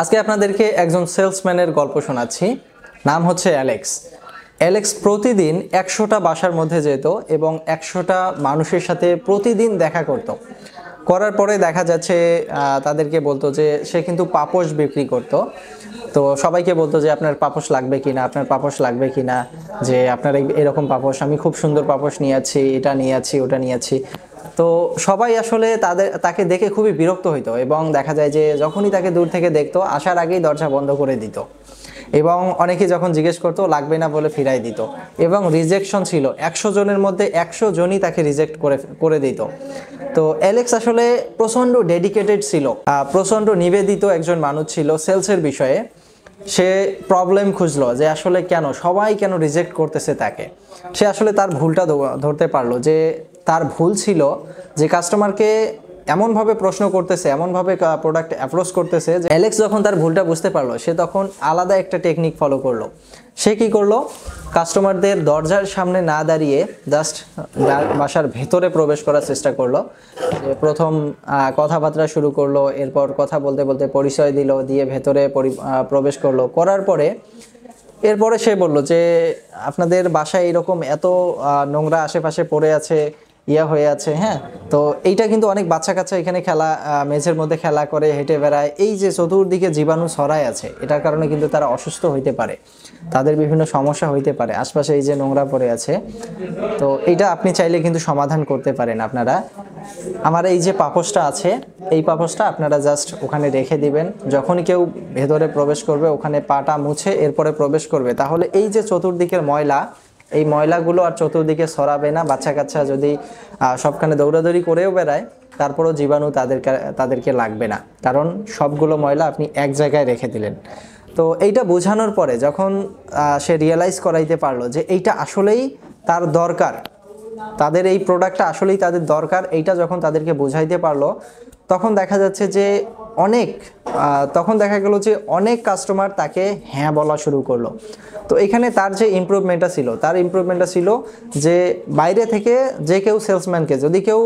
আজকে আপনাদেরকে একজন সেলসম্যানের গল্প শোনাচ্ছি। নাম হচ্ছে অ্যালেক্স। অ্যালেক্স প্রতিদিন 100টা বাসার মধ্যে যেত এবং 100টা মানুষের সাথে প্রতিদিন দেখা করত। করার পরে দেখা যাচ্ছে তাদেরকে বলতো যে সে কিন্তু পাপোশ বিক্রি করত। তো সবাইকে বলতো যে আপনার পাপোশ লাগবে কিনা, আপনার পাপোশ লাগবে কিনা, যে আপনার এরকম পাপোশ, আমি খুব সুন্দর পাপোশ নিয়ে আছি, এটা নিয়ে আছি, ওটা নিয়ে আছি। তো সবাই আসলে তাকে দেখে খুবই বিরক্ত হইতো এবং দেখা যায় যে যখনই তাকে দূর থেকে দেখতো আসার আগেই দরজা বন্ধ করে দিত এবং অনেকে যখন জিজ্ঞেস করতো লাগবে না বলে ফিরাই দিত এবং রিজেকশন ছিল 100 জনের মধ্যে 100 জনই তাকে রিজেক্ট করে দিত। তো অ্যালেক্স আসলে প্রচণ্ড ডেডিকেটেড ছিল, প্রচণ্ড নিবেদিত একজন মানুষ ছিল সেলসের বিষয়ে। সে প্রবলেম খুঁজলো যে আসলে কেন সবাই কেন রিজেক্ট করতেছে তাকে। সে আসলে তার ভুলটা ধরতে পারলো যে তার ভুল ছিল যে কাস্টমারকে এমনভাবে প্রশ্ন করতেছে, এমনভাবে প্রোডাক্ট অ্যাপ্রোচ করতেছে। যে অ্যালেক্স যখন তার ভুলটা বুঝতে পারলো সে তখন আলাদা একটা টেকনিক ফলো করলো। সে কি করলো, কাস্টমারদের দরজার সামনে না দাঁড়িয়ে জাস্ট বাসার ভেতরে প্রবেশ করার চেষ্টা করলো। যে প্রথম কথাবার্তা শুরু করলো, এরপর কথা বলতে বলতে পরিচয় দিল, দিয়ে ভেতরে প্রবেশ করলো। করার পরে এরপরে সে বলল যে আপনাদের বাসায় এরকম এত নোংরা আশেপাশে পড়ে আছে, হয়ে আছে, হ্যাঁ, তো এইটা কিন্তু অনেক বাচ্চা কাচ্চা এখানে খেলা, মেঝের মধ্যে খেলা করে, হেঁটে বেড়ায়, এই যে চতুর্দিকে জীবাণু ছড়ায় আছে, এটার কারণে কিন্তু তারা অসুস্থ হইতে পারে, তাদের বিভিন্ন সমস্যা হইতে পারে, আশপাশে এই যে নোংরা পড়ে আছে। তো এইটা আপনি চাইলে কিন্তু সমাধান করতে পারেন। আপনারা আমার এই যে পাপোশটা আছে, এই পাপোশটা আপনারা জাস্ট ওখানে রেখে দিবেন। যখনই কেউ ভেতরে প্রবেশ করবে ওখানে পাটা মুছে এরপরে প্রবেশ করবে, তাহলে এই যে চতুর্দিকের ময়লা, এই ময়লাগুলো আর চতুর্দিকে ছড়াবে না। বাচ্চা কাচ্চা যদি সবখানে দৌড়াদৌড়ি করেও বেড়ায় তারপরও জীবাণু তাদেরকে লাগবে না, কারণ সবগুলো ময়লা আপনি এক জায়গায় রেখে দিলেন। তো এইটা বোঝানোর পরে যখন সে রিয়েলাইজ করাইতে পারলো যে এইটা আসলেই তার দরকার, তাদের এই প্রোডাক্টটা আসলেই তাদের দরকার, এইটা যখন তাদেরকে বোঝাইতে পারলো তখন দেখা যাচ্ছে যে তখন দেখা গেল যে অনেক কাস্টমার তাকে হ্যাঁ বলা শুরু করলো। তো এখানে তার যে ইমপ্রুভমেন্টটা ছিল যে বাইরে থেকে যে কেউ সেলসম্যানকে যদি কেউ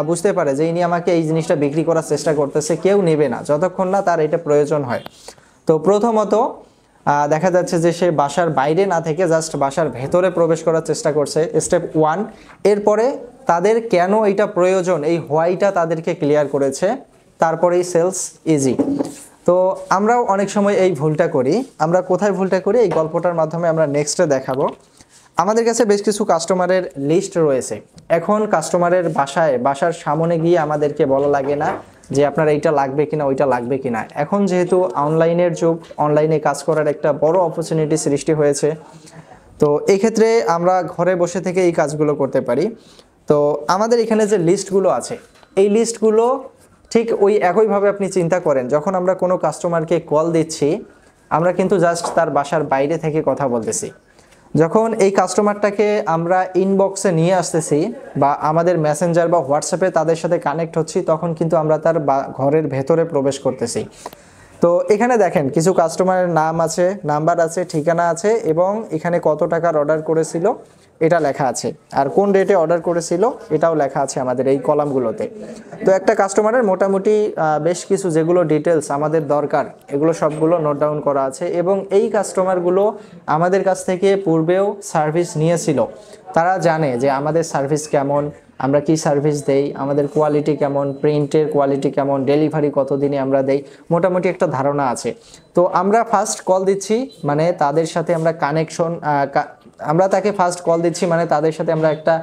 বুঝতে পারে যে ইনি আমাকে এই জিনিসটা বিক্রি করার চেষ্টা করতেছে, কেউ নেবে না যতক্ষণ না তার এটা প্রয়োজন হয়। তো প্রথমত দেখা যাচ্ছে যে সে বাসার বাইরে না থেকে জাস্ট বাসার ভেতরে প্রবেশ করার চেষ্টা করছে, স্টেপ 1। এরপরে তাদের কেন এটা প্রয়োজন, এই হোয়াইটা তাদেরকে ক্লিয়ার করেছে, তারপরেই সেলস ইজি। তো আমরাও অনেক সময় এই ভুলটা করি। আমরা কোথায় ভুলটা করি এই গল্পটার মাধ্যমে আমরা নেক্সটে দেখাবো। আমাদের কাছে বেশ কিছু কাস্টমারের লিস্ট রয়েছে। এখন কাস্টমারের বাসার সামনে গিয়ে আমাদেরকে বলা লাগে না যে আপনার এইটা লাগবে কিনা, ওইটা লাগবে কিনা। এখন যেহেতু অনলাইনের যুগ, অনলাইনে কাজ করার একটা বড় অপরচুনিটি সৃষ্টি হয়েছে, তো এই ক্ষেত্রে আমরা ঘরে বসে থেকে এই কাজগুলো করতে পারি। তো আমাদের এখানে যে লিস্টগুলো আছে, এই লিস্টগুলো ঠিক ওই একইভাবে আপনি চিন্তা করেন, যখন আমরা কোনো কাস্টমারকে কল দিচ্ছি আমরা কিন্তু জাস্ট তার বাসার বাইরে থেকে কথা বলতেছি। যখন এই কাস্টমারটাকে আমরা ইনবক্সে নিয়ে আসতেছি বা আমাদের মেসেঞ্জার বা হোয়াটসঅ্যাপে তাদের সাথে কানেক্ট হচ্ছি, তখন কিন্তু আমরা তার ঘরের ভেতরে প্রবেশ করতেছি। তো এখানে দেখেন কিছু কাস্টমারের নাম আছে, নাম্বার আছে, ঠিকানা আছে এবং এখানে কত টাকার অর্ডার করেছিল এটা লেখা আছে, আর কোন ডেটে অর্ডার করেছিল এটাও লেখা আছে আমাদের এই কলামগুলোতে। তো একটা কাস্টমারের মোটামুটি বেশ কিছু যেগুলো ডিটেলস আমাদের দরকার এগুলো সবগুলো নোট ডাউন করা আছে এবং এই কাস্টমারগুলো আমাদের কাছ থেকে পূর্বেও সার্ভিস নিয়েছিল। তারা জানে যে আমাদের সার্ভিস কেমন, আমরা কি সার্ভিস দেই, আমাদের কোয়ালিটি কেমন, প্রিন্টের কোয়ালিটি কেমন, ডেলিভারি কতদিনে আমরা দেই, মোটামুটি একটা ধারণা আছে। তো আমরা ফার্স্ট কল দিচ্ছি মানে তাদের সাথে আমরা তাদের সাথে আমরা একটা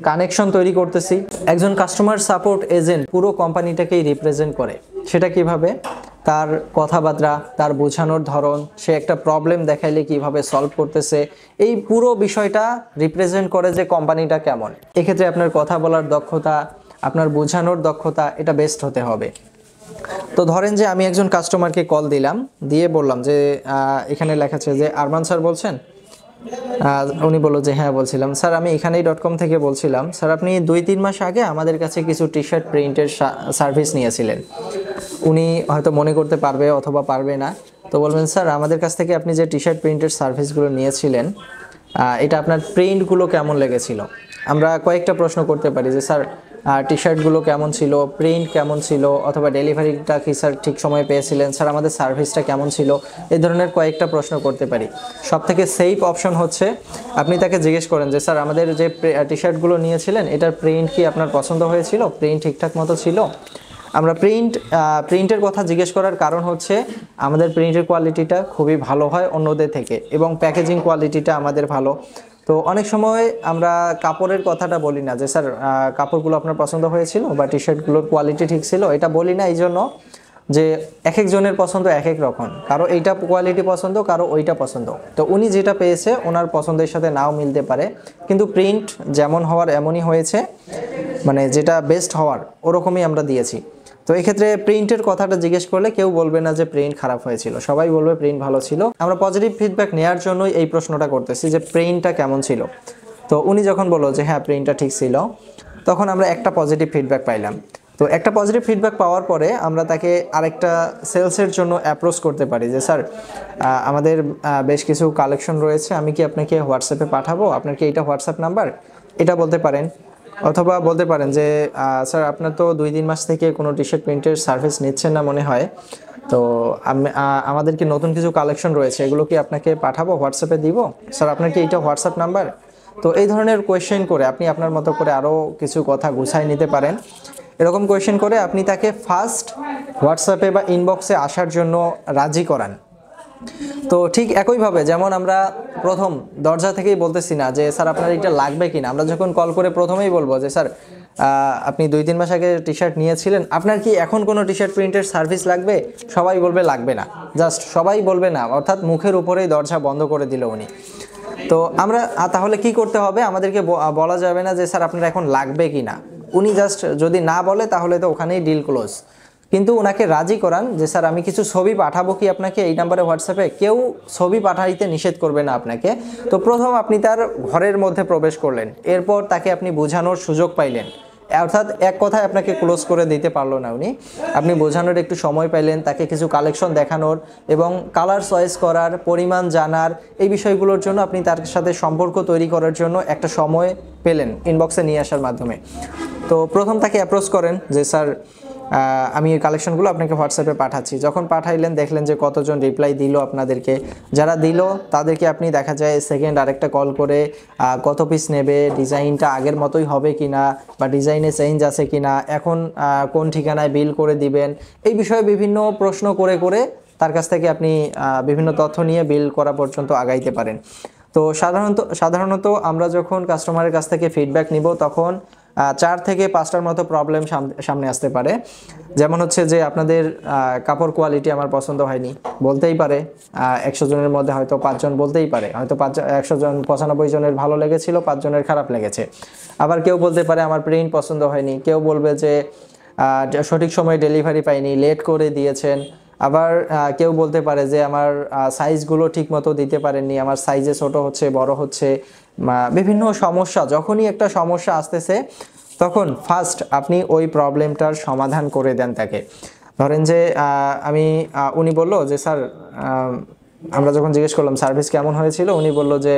কানেকশন তৈরি করতেছি। একজন কাস্টমার সাপোর্ট এজেন্ট পুরো কোম্পানিটাকেই রিপ্রেজেন্ট করে। সেটা কিভাবে, তার কথাবার্তা, তার বোঝানোর ধরন, সে একটা প্রবলেম দেখাইলে কিভাবে সলভ করতেছে, এই পুরো বিষয়টা রিপ্রেজেন্ট করে যে কোম্পানিটা কেমন। এক্ষেত্রে আপনার কথা বলার দক্ষতা, আপনার বোঝানোর দক্ষতা এটা বেস্ট হতে হবে। তো ধরেন যে আমি একজন কাস্টমারকে কল দিলাম, দিয়ে বললাম যে এখানে লেখা আছে যে আরমান স্যার বলছেন। উনি বললো যে হ্যাঁ বলছিলাম। স্যার আমি এখানেই.com থেকে বলছিলাম। স্যার আপনি 2-3 মাস আগে আমাদের কাছে কিছু টি শার্ট প্রিন্টের সার্ভিস নিয়েছিলেন। উনি হয়তো মনে করতে পারবে অথবা পারবে না। তো বলবেন স্যার আমাদের কাছ থেকে আপনি যে টি শার্ট প্রিন্টের সার্ভিসগুলো নিয়েছিলেন এটা আপনার প্রিন্টগুলো কেমন লেগেছিল। আমরা কয়েকটা প্রশ্ন করতে পারি যে স্যার টি শার্টগুলো কেমন ছিল, প্রিন্ট কেমন ছিল, অথবা ডেলিভারিটা কি স্যার ঠিক সময়ে পেয়েছিলেন, স্যার আমাদের সার্ভিসটা কেমন ছিল, এই ধরনের কয়েকটা প্রশ্ন করতে পারি। সবথেকে সেফ অপশন হচ্ছে আপনি তাকে জিজ্ঞেস করেন যে স্যার আমাদের যে টি শার্টগুলো নিয়েছিলেন এটার প্রিন্ট কি আপনার পছন্দ হয়েছিল, প্রিন্ট ঠিকঠাক মতো ছিল। আমরা প্রিন্টের কথা জিজ্ঞেস করার কারণ হচ্ছে আমাদের প্রিন্টের কোয়ালিটিটা খুবই ভালো হয় অন্যদের থেকে, এবং প্যাকেজিং কোয়ালিটিটা আমাদের ভালো। তো অনেক সময় আমরা কাপড়ের কথাটা বলি না যে স্যার কাপড়গুলো আপনার পছন্দ হয়েছিল বা টি শার্টগুলোর কোয়ালিটি ঠিক ছিল, এটা বলি না এই জন্য যে এক একজনের পছন্দ এক এক রকম, কারো এইটা কোয়ালিটি পছন্দ, কারো ওইটা পছন্দ। তো উনি যেটা পেয়েছে ওনার পছন্দের সাথে নাও মিলতে পারে, কিন্তু প্রিন্ট যেমন হওয়ার এমনই হয়েছে, মানে যেটা বেস্ট হওয়ার ওরকমই আমরা দিয়েছি। তো এক্ষেত্রে প্রিন্টের কথাটা জিজ্ঞেস করলে কেউ বলবে না যে প্রিন্ট খারাপ হয়েছিল, সবাই বলবে প্রিন্ট ভালো ছিল। আমরা পজিটিভ ফিডব্যাক নেওয়ার জন্যই এই প্রশ্নটা করতেছি যে প্রিন্টটা কেমন ছিল। তো উনি যখন বললো যে হ্যাঁ প্রিন্টটা ঠিক ছিল, তখন আমরা একটা পজিটিভ ফিডব্যাক পাইলাম। তো একটা পজিটিভ ফিডব্যাক পাওয়ার পরে আমরা তাকে আরেকটা সেলসের জন্য অ্যাপ্রোচ করতে পারি যে স্যার আমাদের বেশ কিছু কালেকশন রয়েছে, আমি কি আপনাকে হোয়াটসঅ্যাপে পাঠাবো, আপনার কি এইটা হোয়াটসঅ্যাপ নাম্বার, এটা বলতে পারেন। অথবা বলতে পারেন যে স্যার আপনার তো 2-3 মাস থেকে কোনো টি শার্ট প্রিন্টের সার্ভিস নিচ্ছেন না মনে হয়, তো আমাদের কি নতুন কিছু কালেকশন রয়েছে, এগুলো কি আপনাকে পাঠাবো, হোয়াটসঅ্যাপে দিব, স্যার আপনার কি এইটা হোয়াটসঅ্যাপ নাম্বার। তো এই ধরনের কোয়েশ্চেন করে আপনি আপনার মতো করে আরও কিছু কথা গুছাই নিতে পারেন। এরকম কোয়েশ্চেন করে আপনি তাকে ফার্স্ট হোয়াটসঅ্যাপে বা ইনবক্সে আসার জন্য রাজি করান। তো ঠিক একইভাবে যেমন আমরা প্রথম দরজা থেকেই বলতেছি না যে স্যার আপনার এটা লাগবে কিনা, আমরা যখন কল করে প্রথমেই বলবো যে স্যার আপনি 2-3 মাস আগে টি শার্ট নিয়েছিলেন, আপনার কি এখন কোনো টি শার্ট প্রিন্টের সার্ভিস লাগবে, সবাই বলবে লাগবে না, জাস্ট সবাই বলবে না, অর্থাৎ মুখের উপরেই দরজা বন্ধ করে দিল উনি। তো আমরা তাহলে কি করতে হবে, আমাদেরকে বলা যাবে না যে স্যার আপনার এখন লাগবে কিনা, উনি জাস্ট যদি না বলে তাহলে তো ওখানেই ডিল ক্লোজ। কিন্তু ওনাকে রাজি করান যে স্যার আমি কিছু ছবি পাঠাবো কি আপনাকে এই নাম্বারে হোয়াটসঅ্যাপে, কেউ ছবি পাঠাইতে নিষেধ করবে না আপনাকে। তো প্রথম আপনি তার ঘরের মধ্যে প্রবেশ করলেন, এরপর তাকে আপনি বোঝানোর সুযোগ পাইলেন, অর্থাৎ এক কথায় আপনাকে ক্লোজ করে দিতে পারলো না উনি, আপনি বোঝানোর একটু সময় পাইলেন, তাকে কিছু কালেকশন দেখানোর এবং কালার চয়েস করার, পরিমাণ জানার, এই বিষয়গুলোর জন্য আপনি তার সাথে সম্পর্ক তৈরি করার জন্য একটা সময় পেলেন ইনবক্সে নিয়ে আসার মাধ্যমে। তো প্রথম তাকে অ্যাপ্রোচ করেন যে স্যার আমি এই কালেকশনগুলো আপনাকে হোয়াটসঅ্যাপে পাঠাচ্ছি। যখন পাঠাইলেন দেখলেন যে কতজন রিপ্লাই দিল আপনাদেরকে, যারা দিল তাদেরকে আপনি দেখা যায় সেকেন্ড আরেকটা কল করে কত পিস নেবে, ডিজাইনটা আগের মতোই হবে কিনা বা ডিজাইনে চেঞ্জ আছে কিনা, এখন কোন ঠিকানায় বিল করে দিবেন, এই বিষয়ে বিভিন্ন প্রশ্ন করে করে তার কাছ থেকে আপনি বিভিন্ন তথ্য নিয়ে বিল করা পর্যন্ত আগাইতে পারেন। তো সাধারণত আমরা যখন কাস্টমারের কাছ থেকে ফিডব্যাক নিব তখন 4 থেকে 5টার মতো প্রবলেম সামনে আসতে পারে। যেমন হচ্ছে যে আপনাদের কাপড় কোয়ালিটি আমার পছন্দ হয়নি, বলতেই পারে। 100 জনের মধ্যে হয়তো 5 জন বলতেই পারে, হয়তো 100 জন 95 জনের ভালো লেগেছিল, 5 জনের খারাপ লেগেছে। আবার কেউ বলতে পারে আমার প্রিন্ট পছন্দ হয়নি, কেউ বলবে যে সঠিক সময়ে ডেলিভারি পাইনি, লেট করে দিয়েছেন। আবার কেউ বলতে পারে যে আমার সাইজগুলো ঠিক মতো দিতে পারেননি, আমার সাইজে ছোট হচ্ছে, বড় হচ্ছে, বিভিন্ন সমস্যা। যখনই একটা সমস্যা আসতেছে তখন ফার্স্ট আপনি ওই প্রবলেমটার সমাধান করে দেন তাকে। ধরেন যে উনি বলল যে স্যার আমরা যখন জিজ্ঞেস করলাম সার্ভিস কেমন হয়েছিল, উনি বলল যে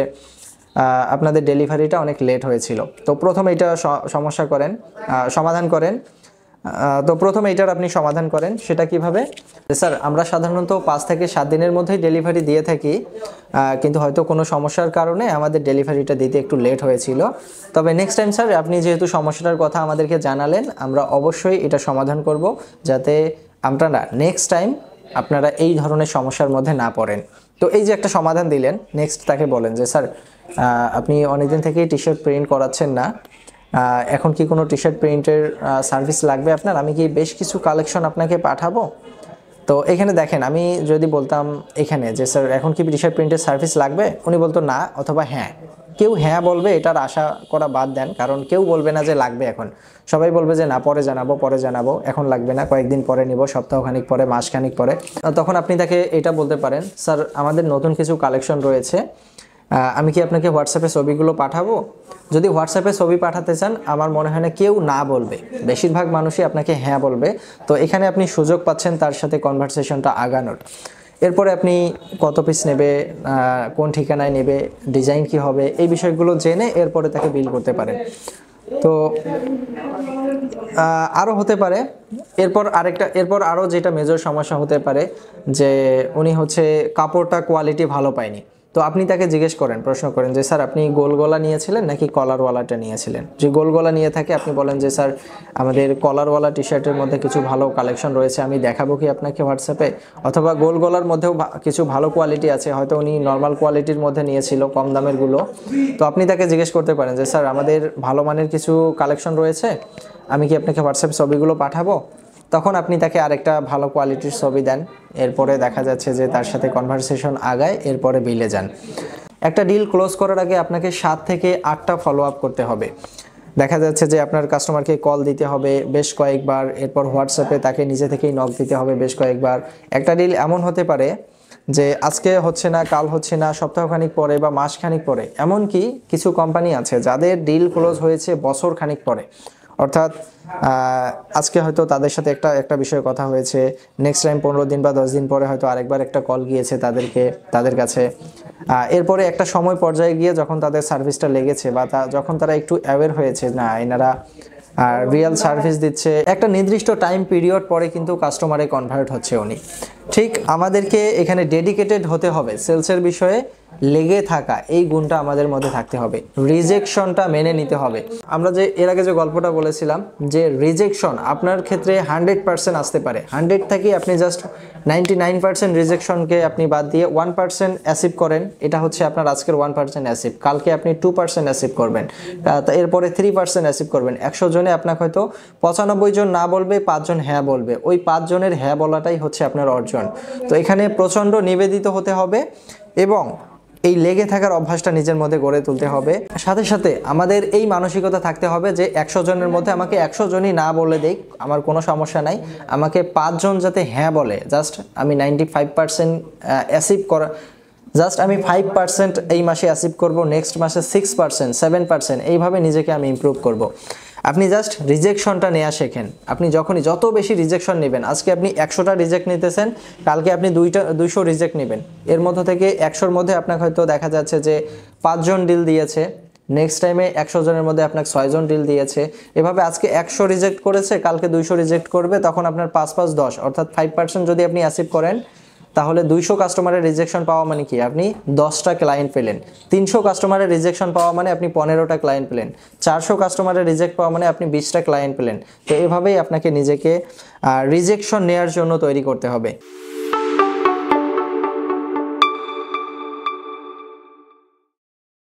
আপনাদের ডেলিভারিটা অনেক লেট হয়েছিল। তো প্রথমে এটা সমাধান করেন। তো প্রথমে এটার আপনি সমাধান করেন। সেটা কিভাবে? স্যার আমরা সাধারণত 5 থেকে 7 দিনের মধ্যেই ডেলিভারি দিয়ে থাকি, কিন্তু হয়তো কোনো সমস্যার কারণে আমাদের ডেলিভারিটা দিতে একটু লেট হয়েছিল। তবে নেক্সট টাইম স্যার আপনি যেহেতু সমস্যাটার কথা আমাদেরকে জানালেন, আমরা অবশ্যই এটা সমাধান করব যাতে আপনারা নেক্সট টাইম আপনারা এই ধরনের সমস্যার মধ্যে না পড়েন। তো এই যে একটা সমাধান দিলেন, নেক্সট তাকে বলেন যে স্যার আপনি অনেকদিন থেকেই টি শার্ট প্রিন্ট করাচ্ছেন না, এখন কি কোনো টি শার্ট প্রিন্টের সার্ভিস লাগবে আপনার, আমি কি বেশ কিছু কালেকশন আপনাকে পাঠাবো। তো এখানে দেখেন আমি যদি বলতাম এখানে যে স্যার এখন কি টি শার্ট প্রিন্টের সার্ভিস লাগবে, উনি বলতো না অথবা হ্যাঁ। কেউ হ্যাঁ বলবে এটার আশা করা বাদ দেন, কারণ কেউ বলবে না যে লাগবে এখন, সবাই বলবে যে না পরে জানাবো, এখন লাগবে না, কয়েকদিন পরে নিব, সপ্তাহখানিক পরে, মাসখানিক পরে। তখন আপনি তাকে এটা বলতে পারেন স্যার আমাদের নতুন কিছু কালেকশন রয়েছে, আমি কি আপনাকে হোয়াটসঅ্যাপে ছবিগুলো পাঠাবো। যদি হোয়াটসঅ্যাপে ছবি পাঠাতে চান আমার মনে হয় না কেউ না বলবে, বেশিরভাগ মানুষই আপনাকে হ্যাঁ বলবে। তো এখানে আপনি সুযোগ পাচ্ছেন তার সাথে কনভারসেশনটা আগানোর। এরপরে আপনি কত পিস নেবে, কোন ঠিকানায় নেবে, ডিজাইন কি হবে, এই বিষয়গুলো জেনে এরপরে তাকে বিল করতে পারেন। তো আরও হতে পারে এরপর আরও যেটা মেজর সমস্যা হতে পারে যে উনি হচ্ছে কাপড়টা কোয়ালিটি ভালো পায়নি। তো আপনি তাকে জিজ্ঞেস করেন, প্রশ্ন করেন যে স্যার আপনি গোল গলা নিয়েছিলেন নাকি কলারওয়ালাটা নিয়েছিলেন। যে গোল গলা নিয়ে থাকে আপনি বলেন যে স্যার আমাদের কলারওয়ালা টি শার্টের মধ্যে কিছু ভালো কালেকশন রয়েছে, আমি দেখাবো কি আপনাকে হোয়াটসঅ্যাপে, অথবা গোল গলার মধ্যেও কিছু ভালো কোয়ালিটি আছে, হয়তো উনি নর্মাল কোয়ালিটির মধ্যে নিয়েছিল কম দামেরগুলো। তো আপনি তাকে জিজ্ঞেস করতে পারেন যে স্যার আমাদের ভালো মানের কিছু কালেকশন রয়েছে, আমি কি আপনাকে হোয়াটসঅ্যাপ ছবিগুলো পাঠাবো। তখন আপনি তাকে আরেকটা ভালো কোয়ালিটির ছবি দেন, এরপরে দেখা যাচ্ছে যে তার সাথে কনভারসেশন আগায়, এরপরে বিলে যান। একটা ডিল ক্লোজ করার আগে আপনাকে 7 থেকে 8টা ফলো আপ করতে হবে। দেখা যাচ্ছে যে আপনার কাস্টমারকে কল দিতে হবে বেশ কয়েকবার, এরপর হোয়াটসঅ্যাপে তাকে নিজে থেকেই নক দিতে হবে বেশ কয়েকবার। একটা ডিল এমন হতে পারে যে আজকে হচ্ছে না, কাল হচ্ছে না, সপ্তাহখানিক পরে বা মাসখানিক পরে। এমনকি কিছু কোম্পানি আছে যাদের ডিল ক্লোজ হয়েছে বছর খানিক পরে, অর্থাৎ আজকে হয়তো তাদের সাথে একটা বিষয়ে কথা হয়েছে, নেক্সট টাইম 15 দিন বা 10 দিন পরে হয়তো আরেকবার একটা কল গিয়েছে তাদের কাছে। এরপরে একটা সময় পর্যায়ে গিয়ে যখন তাদের সার্ভিসটা লেগেছে বা যখন তারা একটু অ্যাওয়্যার হয়েছে না এনারা রিয়েল সার্ভিস দিচ্ছে, একটা নির্দিষ্ট টাইম পিরিয়ড পরে কিন্তু কাস্টমারে কনভার্ট হচ্ছে উনি। ঠিক আমাদেরকে এখানে ডেডিকেটেড হতে হবে, সেলসের বিষয়ে লেগে থাকা এই গুণটা আমাদের মধ্যে থাকতে হবে, রিজেকশনটা মেনে নিতে হবে। আমরা যে এর আগে যে গল্পটা বলেছিলাম যে রিজেকশন আপনার ক্ষেত্রে 100% আসতে পারে, 100 থেকে আপনি জাস্ট 99% রিজেকশনকে আপনি বাদ দিয়ে 1% অ্যাচিভ করেন, এটা হচ্ছে আপনার আজকের 1% অ্যাচিভ, কালকে আপনি 2% অ্যাচিভ করবেন, এরপরে 3% অ্যাচিভ করবেন। 100 জনে আপনাকে হয়তো 95 জন না বলবে, 5 জন হ্যাঁ বলবে, ওই 5 জনের হ্যাঁ বলাটাই হচ্ছে আপনার অর্জন। তো এখানে প্রচণ্ড নিবেদিত হতে হবে এবং এই লেগে থাকার অভ্যাসটা নিজের মধ্যে গড়ে তুলতে হবে। সাথে সাথে আমাদের এই মানসিকতা থাকতে হবে যে 100 জনের মধ্যে আমাকে 100 জনই না বলে দেখ, আমার কোনো সমস্যা নাই, আমাকে 5 জন যাতে হ্যাঁ বলে, জাস্ট আমি 95% অ্যাচিভ করা, জাস্ট আমি 5% এই মাসে অ্যাচিভ করব, নেক্সট মাসে 6%, 7%, এইভাবে নিজেকে আমি ইমপ্রুভ করব। আপনি জাস্ট রিজেকশনটা নেওয়া শেখেন। আপনি যত বেশি রিজেকশন নেবেন, আজকে আপনি 100টা রিজেক্ট নিতেছেন, কালকে আপনি 200 রিজেক্ট নেবেন, এর মধ্য থেকে 100-র মধ্যে আপনাকে হয়তো দেখা যাচ্ছে যে 5 জন ডিল দিয়েছে, নেক্সট টাইমে 100 জনের মধ্যে আপনাকে 6 জন ডিল দিয়েছে। এভাবে আজকে 100 রিজেক্ট করেছে, কালকে 200 রিজেক্ট করবে, তখন আপনার 5-5-10 অর্থাৎ 5% যদি আপনি অ্যাচিভ করেন, তাহলে 200 কাস্টমারের রিজেকশন পাওয়া মানে কি আপনি 10টা ক্লায়েন্ট পেলেন, 300 কাস্টমারের রিজেকশন পাওয়া মানে আপনি 15টা ক্লায়েন্ট পেলেন, 400 কাস্টমারের রিজেক্ট পাওয়া মানে আপনি 20টা ক্লায়েন্ট পেলেন। তো এভাবেই আপনাকে নিজেকে রিজেকশন নেওয়ার জন্য তৈরি করতে হবে।